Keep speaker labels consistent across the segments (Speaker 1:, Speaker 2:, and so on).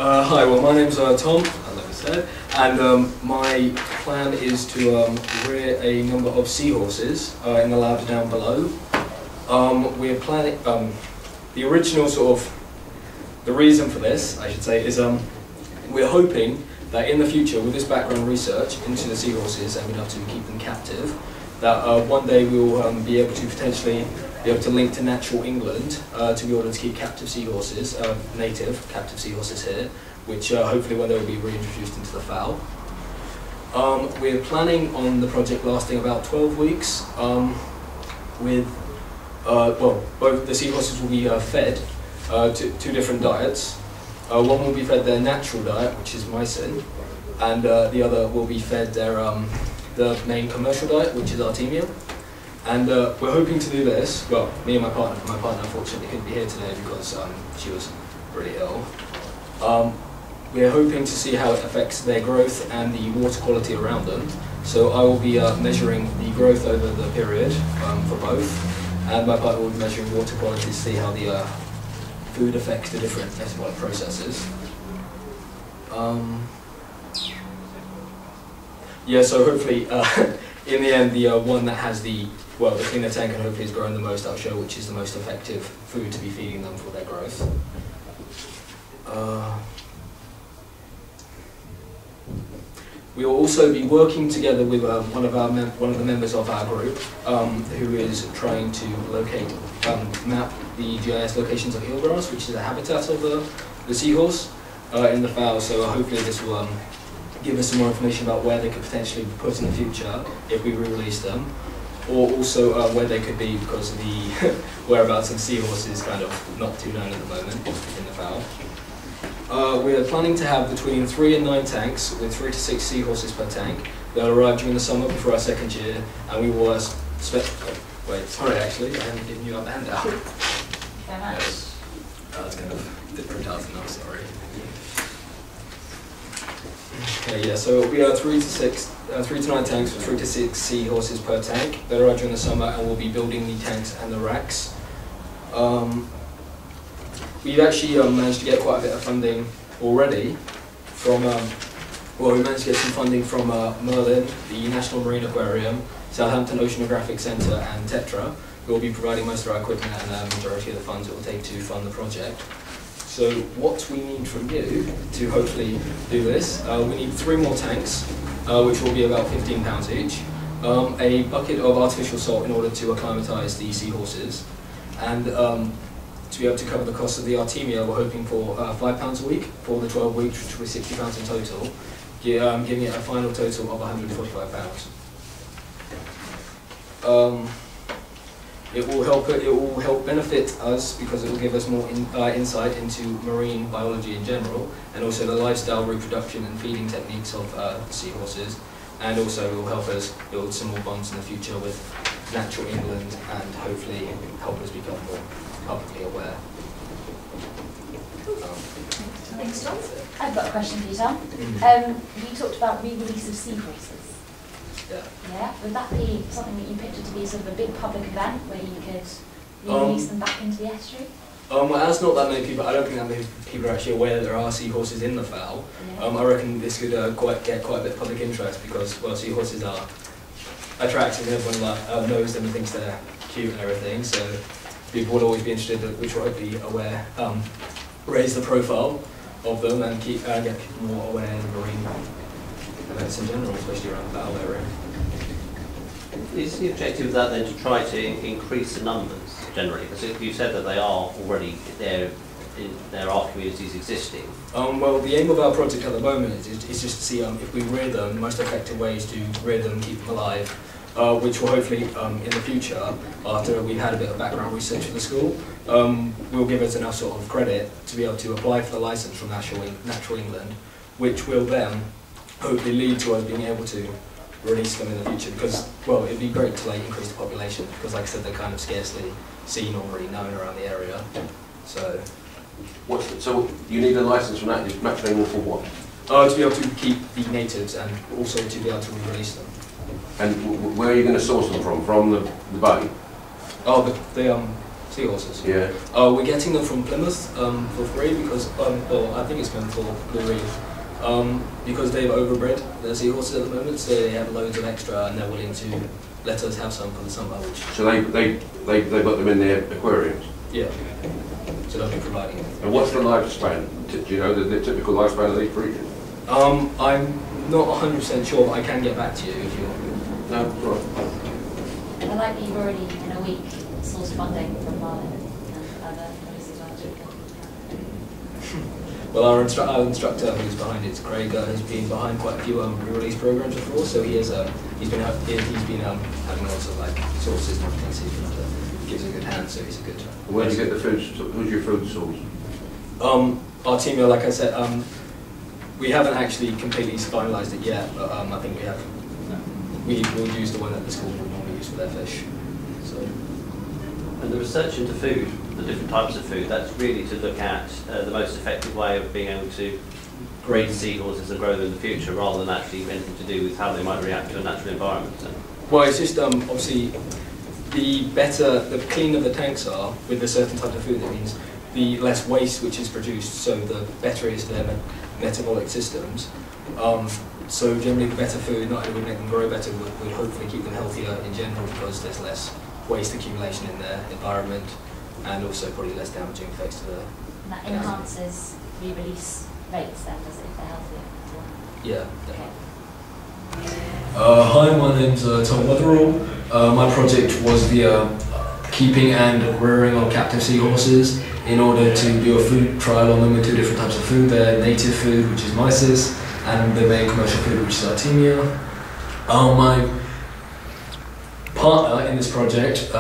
Speaker 1: Hi, well my name's Tom, like I said, and my plan is to rear a number of seahorses in the lab down below. We're planning, the original the reason for this, I should say, is we're hoping that in the future, with this background research into the seahorses and being able to keep them captive, that one day we'll be able to potentially link to natural England to be able to keep captive seahorses, native captive seahorses here, which hopefully one day will be reintroduced into the fowl. We're planning on the project lasting about 12 weeks with, well, both the seahorses will be fed two different diets. One will be fed their natural diet, which is mycin, and the other will be fed their the main commercial diet, which is Artemia. And we're hoping to do this, well, me and my partner unfortunately couldn't be here today because she was really ill. We're hoping to see how it affects their growth and the water quality around them. So I will be measuring the growth over the period for both, and my partner will be measuring water quality to see how the food affects the different metabolic processes. Yeah, so hopefully, in the end, the one that has the cleaner tank and hopefully is growing the most, I'll show which is the most effective food to be feeding them for their growth. We will also be working together with one of the members of our group, who is trying to locate, map the GIS locations of eelgrass, which is a habitat of the seahorse in the fowl. So hopefully this will give us some more information about where they could potentially be put in the future if we re-release them, or also where they could be, because the whereabouts of seahorse is kind of not too known at the moment in the fowl. We're planning to have between 3 and 9 tanks with 3 to 6 seahorses per tank. They'll arrive during the summer before our second year, and we will wait, sorry actually, I haven't given you our handout. Yes. That's kind of did print out enough, sorry. Okay, yeah, so we are 3 to 9 tanks with 3 to 6 seahorses per tank. They'll arrive during the summer, and we'll be building the tanks and the racks. We've actually managed to get quite a bit of funding already from, well, we managed to get some funding from Merlin, the National Marine Aquarium, Southampton Oceanographic Centre and Tetra, who will be providing most of our equipment and the majority of the funds it will take to fund the project. So what we need from you to hopefully do this, we need 3 more tanks, which will be about £15 each, a bucket of artificial salt in order to acclimatise the seahorses, and to be able to cover the cost of the Artemia, we're hoping for £5 a week for the 12 weeks, which will be £60 in total, giving it a final total of £145. It will help benefit us because it will give us more insight into marine biology in general, and also the lifestyle, reproduction and feeding techniques of seahorses, and also it will help us build some more bonds in the future with natural England and hopefully help us become more publicly aware.
Speaker 2: Thanks, Tom. I've got a question for you, Tom. You talked about re-release of seahorses.
Speaker 1: Yeah.
Speaker 2: Yeah. Would that be something that you pictured to be sort of a big public event where you could re-release them back into the estuary?
Speaker 1: Well, as not that many people, I don't think that many people are actually aware that there are seahorses in the fowl. Yeah. I reckon this could get quite a bit of public interest because, well, seahorses are attractive and everyone knows them and thinks they're cute and everything. So people would always be interested, which will hopefully raise the profile of them and get people more aware of marine events in general, especially around the fowl area.
Speaker 3: Is the objective of that then to try to increase the numbers generally? Because you said that they are already there are communities existing.
Speaker 1: Well, the aim of our project at the moment is just to see if we rear them, the most effective ways to rear them, keep them alive, which will hopefully in the future, after we've had a bit of background research at the school, will give us enough sort of credit to be able to apply for the licence from Natural England, which will then hopefully lead to us being able to release them in the future, because, well, it'd be great to increase the population, because like I said, they're kind of scarcely seen or really known around the area. So
Speaker 4: so you need a licence from Natural England for what?
Speaker 1: To be able to keep the natives and also to be able to re-release them.
Speaker 4: And where are you going to source them from? From the bay?
Speaker 1: Oh, Seahorses.
Speaker 4: Yeah.
Speaker 1: We're getting them from Plymouth for free because, well, I think it's meant for marine. Because they've overbred their seahorses at the moment, so they have loads of extra and they're willing to let us have some for the summer. Which,
Speaker 4: So they've got them in their aquariums?
Speaker 1: yeah, so they'll be providing it.
Speaker 4: And what's the lifespan? Do you know the typical lifespan of these breeders?
Speaker 1: I'm not 100% sure, but I can get back to you if you want.
Speaker 4: No, right.
Speaker 2: I like that you've already, in a week, sourced funding from Marlin and other places as well.
Speaker 1: Well, our instructor who's behind it, Craig, has been behind quite a few re-release programs before, so he's been having lots of like sources and everything, so he gives a good hand. So he's a good.
Speaker 4: Where do you get the food? Who's your food source?
Speaker 1: Our team, like I said, we haven't actually completely finalised it yet, but I think we have. We'll use the one that the school would normally use for their fish. So.
Speaker 3: And the research into food, the different types of food, that's really to look at the most effective way of being able to breed seahorses and grow them in the future, rather than actually anything to do with how they might react to a natural environment. So.
Speaker 1: Well, it's just obviously the cleaner the tanks are with a certain type of food. That means the less waste which is produced, so the better is their metabolic systems. So generally the better food not only would make them grow better, would hopefully keep them healthier in general because there's less waste accumulation in their environment and also probably less damaging effects to the...
Speaker 2: And that enhances re-release rates then, does it, if they're healthier?
Speaker 1: Yeah.
Speaker 2: Okay.
Speaker 1: Hi, my name's Tom Wetherill. My project was the keeping and rearing of captive seahorses in order to do a food trial on them with two different types of food, their native food, which is mysis, and the main commercial food, which is Artemia. My partner in this project,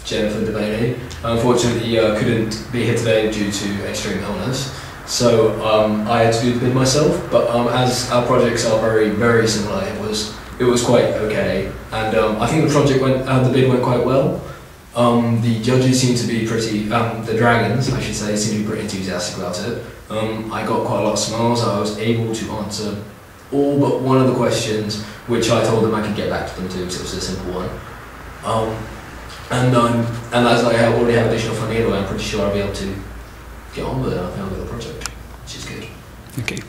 Speaker 1: Jennifer Devaney, unfortunately couldn't be here today due to extreme illness, so I had to do the bid myself, but as our projects are very, very similar, it was quite okay, and I think the bid went quite well. The judges seem to be the dragons, I should say, seem to be pretty enthusiastic about it. I got quite a lot of smiles. I was able to answer all but one of the questions, which I told them I could get back to them too, because it was a simple one. And as I already have additional funding anyway, I'm pretty sure I'll be able to get on with it. I think I'll get the project, which is good.
Speaker 5: Okay.